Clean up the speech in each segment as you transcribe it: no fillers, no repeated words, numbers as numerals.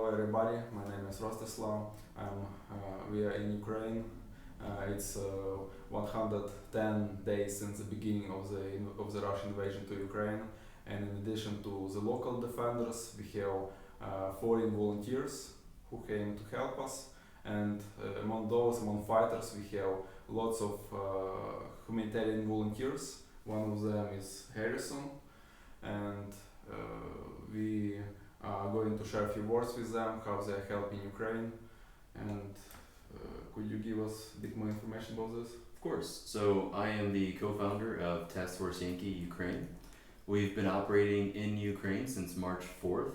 Hello everybody, my name is Rostislav. We are in Ukraine. It's 110 days since the beginning of the Russian invasion to Ukraine, and in addition to the local defenders, we have foreign volunteers who came to help us. And among fighters, we have lots of humanitarian volunteers. One of them is Harrison, and we are going to share a few words with them, how they are helping Ukraine. And could you give us a bit more information about this? Of course. So I am the co-founder of Task Force Yankee Ukraine. We've been operating in Ukraine since March 4th.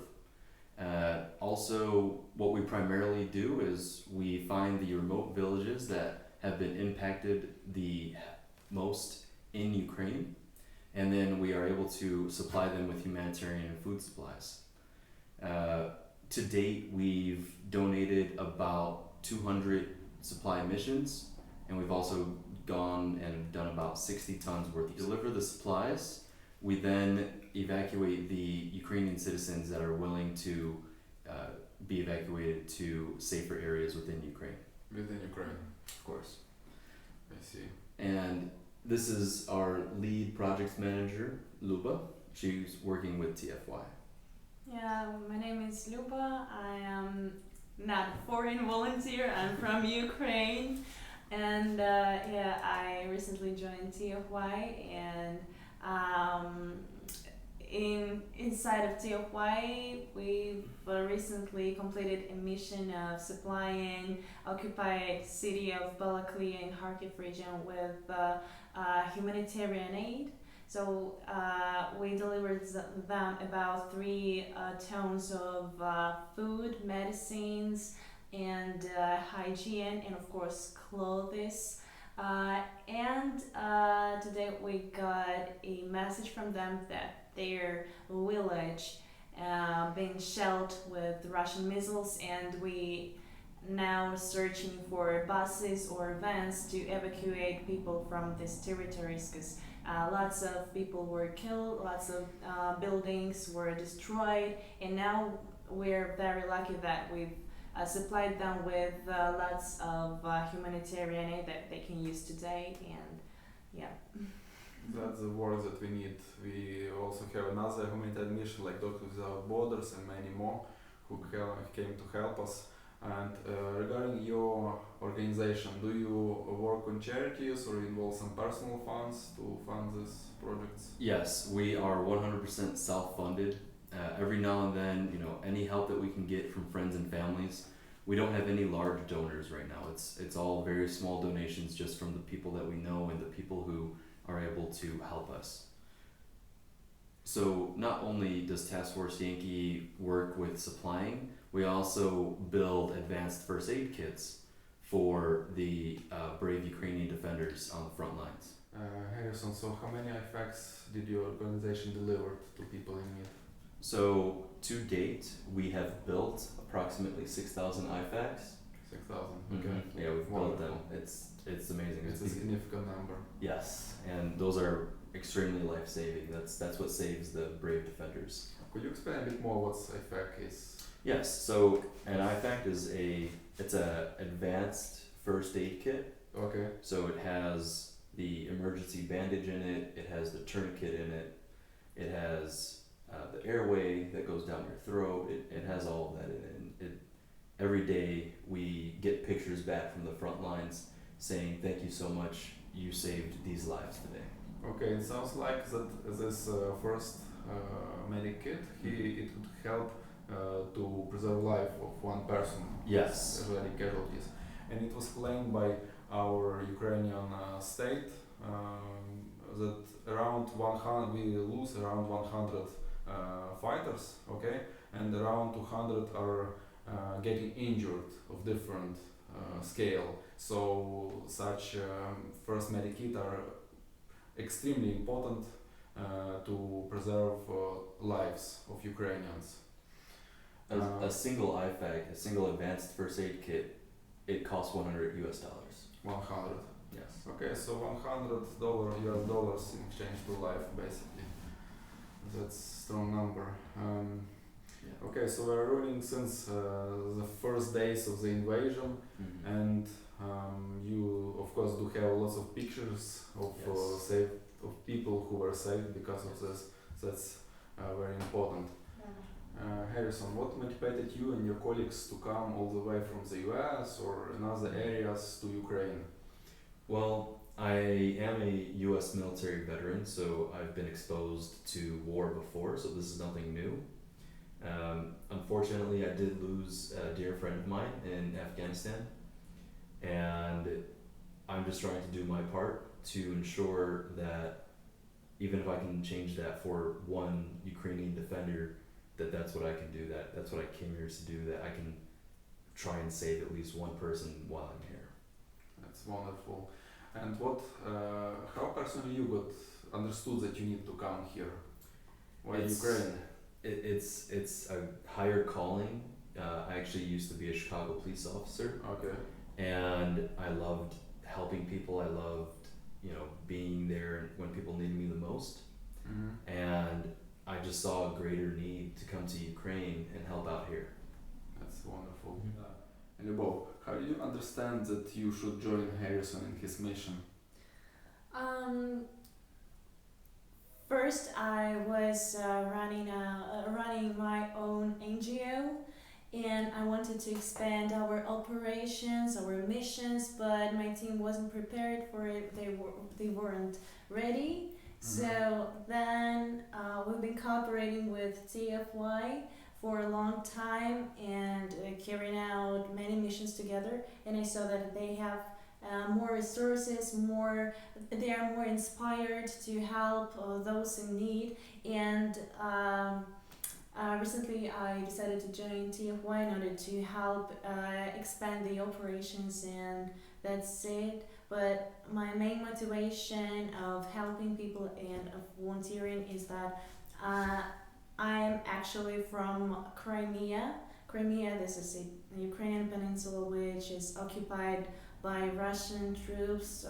Also, what we primarily do is we find the remote villages that have been impacted the most in Ukraine, and then we are able to supply them with humanitarian and food supplies. To date, we've donated about 200 supply missions, and we've also gone and done about 60 tons worth. Deliver the supplies. We then evacuate the Ukrainian citizens that are willing to be evacuated to safer areas within Ukraine. Within Ukraine, Of course. I see. And this is our lead project manager, Luba. She's working with TFY. Yeah, my name is Luba. I am not a foreign volunteer. I'm from Ukraine, and I recently joined TFY, and inside of TFY, we've recently completed a mission of supplying occupied city of Balaklia in Kharkiv region with humanitarian aid. So we delivered them about 3 tons of food, medicines, and hygiene, and of course clothes. And today we got a message from them that their village being shelled with Russian missiles, and we now searching for buses or vans to evacuate people from these territories, because lots of people were killed, lots of buildings were destroyed, and now we're very lucky that we've supplied them with lots of humanitarian aid that they can use today, and yeah. That's the work that we need. We also have another humanitarian mission like Doctors Without Borders and many more who came to help us. And regarding your organization, do you work on charities or involve some personal funds to fund these projects? Yes, we are 100% self-funded. Every now and then, any help that we can get from friends and families. We don't have any large donors right now. It's all very small donations just from the people that we know and the people who are able to help us. So not only does Task Force Yankee work with supplying, we also build advanced first aid kits for the brave Ukrainian defenders on the front lines. Harrison, so how many IFAKs did your organization deliver to people in need? So to date, we have built approximately 6,000 IFAKs. 6,000. Okay. Yeah, we've built them. It's amazing. It's a significant number. Yes, and those are extremely life-saving. That's what saves the brave defenders. Could you explain a bit more what IFAK is? Yes, so an IFAK is it's a advanced first aid kit. Okay. So it has the emergency bandage in it, it has the tourniquet in it, it has the airway that goes down your throat, it has all of that in it. And every day we get pictures back from the front lines saying, thank you so much, you saved these lives today. Okay, it sounds like that this first medic kit, it would help to preserve life of one person. Yes. As any casualties. And it was claimed by our Ukrainian state that around 100, we lose around 100 fighters, okay, and around 200 are getting injured of different scale. So such first medic kit are extremely important to preserve lives of Ukrainians. A single IFAK, a single advanced first aid kit, it costs $100 US. 100. Yes. Okay, so $100 US dollars in exchange to life, basically. That's strong number. Yeah. Okay. Okay, so we're running since the first days of the invasion, and you of course do have lots of pictures of Yes. saved of people who were saved because of this. That's very important. Harrison, what motivated you and your colleagues to come all the way from the US or in other areas to Ukraine? Well, I am a U.S. military veteran, so I've been exposed to war before, so this is nothing new. Unfortunately, I did lose a dear friend of mine in Afghanistan, and I'm just trying to do my part to ensure that even if I can change that for one Ukrainian defender, that's what I can do, that's what I came here to do, that I can try and save at least one person while I'm here. That's wonderful. And how personally you got understood that you need to come here? Why Ukraine? It's a higher calling. I actually used to be a Chicago police officer. Okay. And I loved helping people. I loved, being there when people needed me the most. Mm-hmm. And I just saw a greater need to come to Ukraine and help out here. That's wonderful. And Bob, how do you understand that you should join Harrison in his mission? First, I was running my own NGO, and I wanted to expand our operations, our missions, but my team wasn't prepared for it. They weren't ready. So then we've been cooperating with TFY for a long time and carrying out many missions together. And I saw that they have more resources, they are more inspired to help those in need. And recently I decided to join TFY in order to help expand the operations, and that's it. But my main motivation of helping people and of volunteering is that I'm actually from Crimea. Crimea, this is a Ukrainian peninsula which is occupied by Russian troops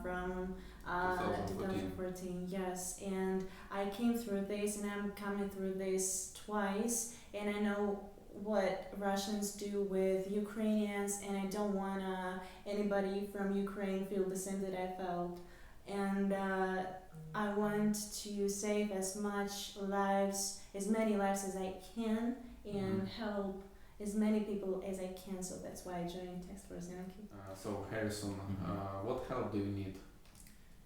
from 2014. Yes, and I came through this, and I'm coming through this twice, and I know what Russians do with Ukrainians, and I don't want anybody from Ukraine feel the same that I felt. And I want to save as many lives as I can, and help as many people as I can. So that's why I joined Task Force Yankee. So Harrison, what help do you need?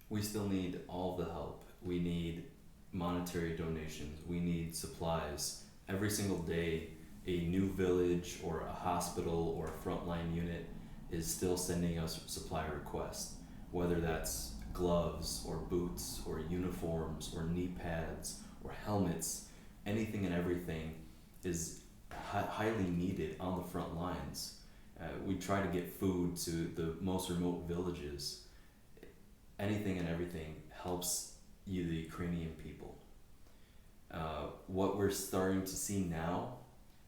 We still need all the help. We need monetary donations. We need supplies. Every single day, a new village or a hospital or a frontline unit is still sending us supply requests, whether that's gloves or boots or uniforms or knee pads or helmets. Anything and everything is highly needed on the front lines. We try to get food to the most remote villages. Anything and everything helps the Ukrainian people. What we're starting to see now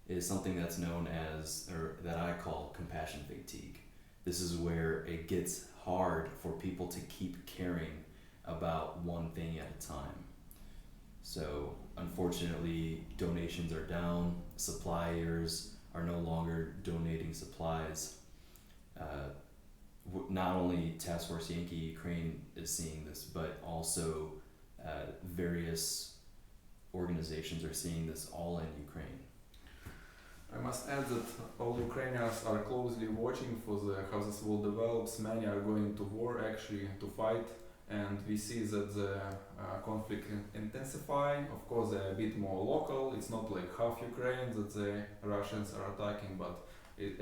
is something that's known as, or that I call, compassion fatigue. This is where it gets hard for people to keep caring about one thing at a time. So unfortunately, donations are down, suppliers are no longer donating supplies. Not only Task Force Yankee Ukraine is seeing this, but also various organizations are seeing this all in Ukraine. I must add that all Ukrainians are closely watching for how this war develops. Many are going to war actually to fight, and we see that the conflict intensifying. Of course, they're a bit more local. It's not like half Ukraine that the Russians are attacking, but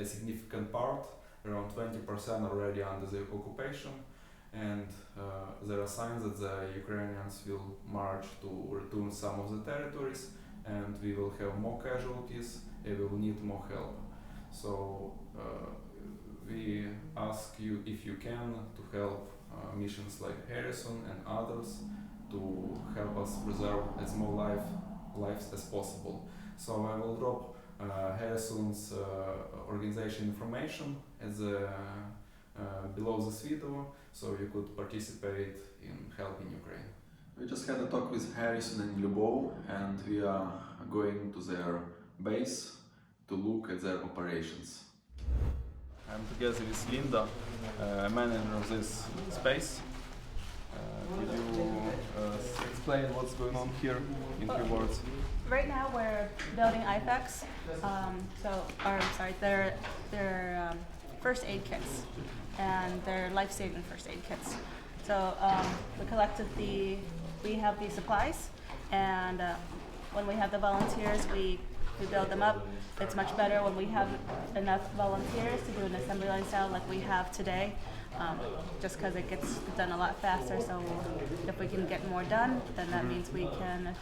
a significant part, around 20% already under the occupation. And there are signs that the Ukrainians will march to return some of the territories, and we will have more casualties. They will need more help. So we ask you if you can to help missions like Harrison and others to help us preserve as more lives as possible. So I will drop Harrison's organization information as below this video, so you could participate in helping Ukraine. We just had a talk with Harrison and Lyubov, and we are going to their base to look at their operations. I'm together with Linda, manager of this space. Could you explain what's going on here in few words? Right now we're building IFAKs. They're first aid kits, and they're life-saving first aid kits. So we have the supplies, and when we have the volunteers, we build them up. It's much better when we have enough volunteers to do an assembly line style like we have today, just because it gets done a lot faster. So if we can get more done, then that means we can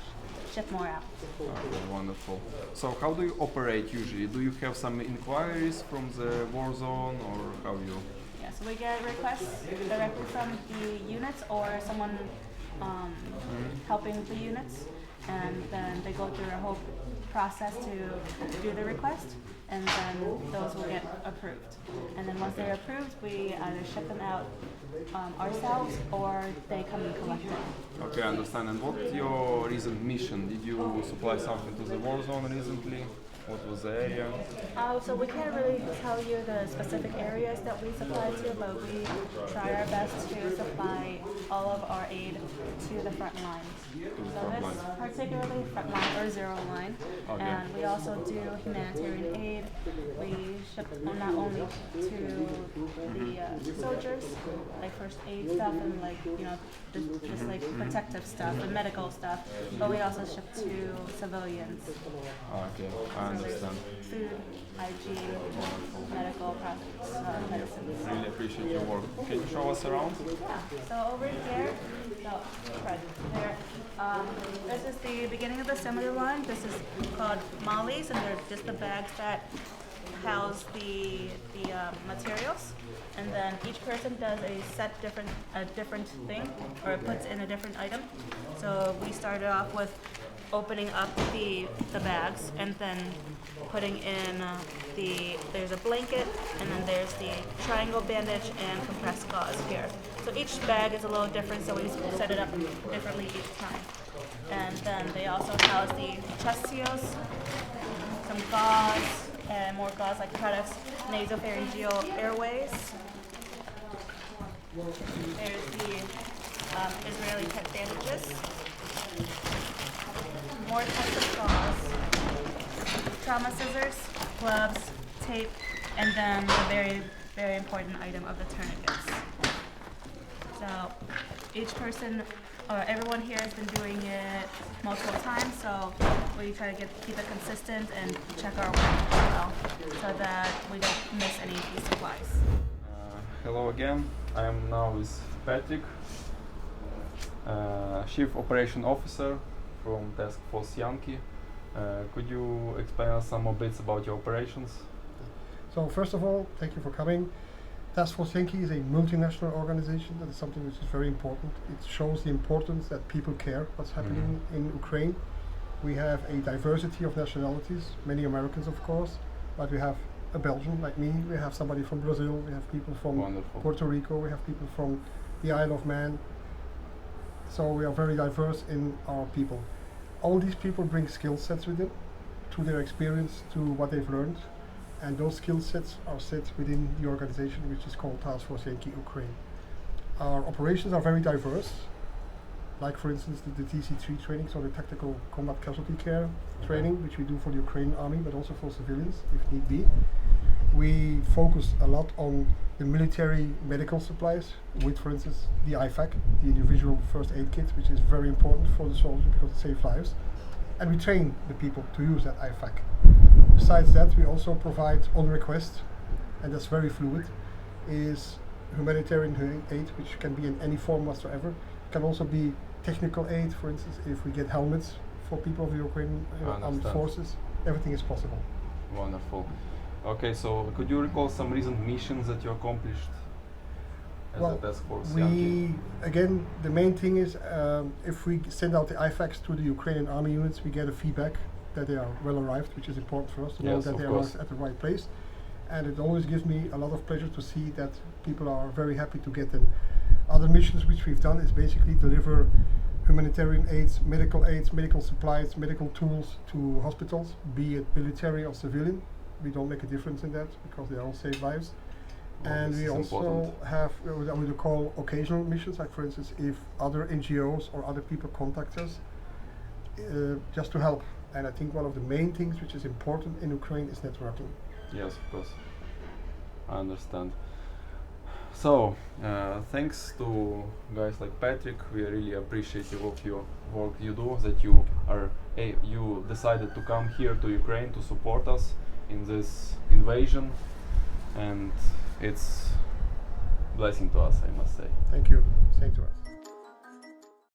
ship more out. Okay, wonderful. So how do you operate usually? Do you have some inquiries from the war zone, or how you? Yeah, so we get requests directly from the units or someone helping the units, and then they go through a whole process to do the request, and then those will get approved. And then once they're approved, we either ship them out ourselves or they come and collect them. Okay, I understand. And what's your recent mission? Did you supply something to the war zone recently? What was the area? So we can't really tell you the specific areas that we supply to, but we try our best to supply all of our aid to the front lines. Particularly front line or zero line. Okay. And we also do humanitarian aid. We ship not only to the soldiers, like first aid stuff and just like protective stuff and medical stuff, but we also ship to civilians. Okay, I understand. Food, hygiene, medical products, medicines. Really appreciate your work. Can you show us around? Yeah. So over here, this is the beginning of the assembly line. This is called mollies, and they're just the bags that house the materials. And then each person does a different thing, or puts in a different item. So we started off with opening up the bags, and then putting in there's a blanket, and then there's the triangle bandage and compressed gauze here. So each bag is a little different, so we set it up differently each time. And then they also house the chest seals, some gauze, and more gauze like products, nasopharyngeal airways. There's the Israeli pet bandages, more types of gauze, trauma scissors, gloves, tape, and then the very, very important item of the tourniquets. So each person, everyone here has been doing it multiple times, so we try to keep it consistent and check our work as well, so that we don't miss any of these supplies. Hello again. I am now with Patrick, Chief Operation Officer from Task Force Yankee. Could you explain us some more bits about your operations? So first of all, thank you for coming. Task Force Yankee is a multinational organization. That is something which is very important. It shows the importance that people care what's happening in Ukraine. We have a diversity of nationalities, many Americans of course, but we have a Belgian like me, we have somebody from Brazil, we have people from Puerto Rico, we have people from the Isle of Man. So we are very diverse in our people. All these people bring skill sets with them, to their experience, to what they've learned, and those skill sets are set within the organization which is called Task Force Yankee Ukraine. Our operations are very diverse, like for instance the TC3 training, so the Tactical Combat Casualty Care training, which we do for the Ukrainian Army, but also for civilians if need be. We focus a lot on the military medical supplies, with for instance the IFAK, the individual first aid kit, which is very important for the soldier because it saves lives. And we train the people to use that IFAK. Besides that, we also provide on request, and that's very fluid, is humanitarian aid, which can be in any form whatsoever. It can also be technical aid, for instance, if we get helmets for people of the Ukrainian armed forces, everything is possible. Wonderful. Okay, so could you recall some recent missions that you accomplished as a Task Force Yankee? Again, the main thing is if we send out the IFAKs to the Ukrainian army units, we get a feedback that they are well arrived, which is important for us to know that they are at the right place. And it always gives me a lot of pleasure to see that people are very happy to get them. Other missions which we've done is basically deliver humanitarian aids, medical supplies, medical tools to hospitals, be it military or civilian. We don't make a difference in that because they all save lives. And we also important. have what we call occasional missions, like for instance, if other NGOs or other people contact us, just to help. And I think one of the main things which is important in Ukraine is networking. Yes, of course. I understand. So, thanks to guys like Patrick. We are really appreciative of your work you do. That you are you decided to come here to Ukraine to support us in this invasion, and it's blessing to us, I must say. Thank you. Same to us.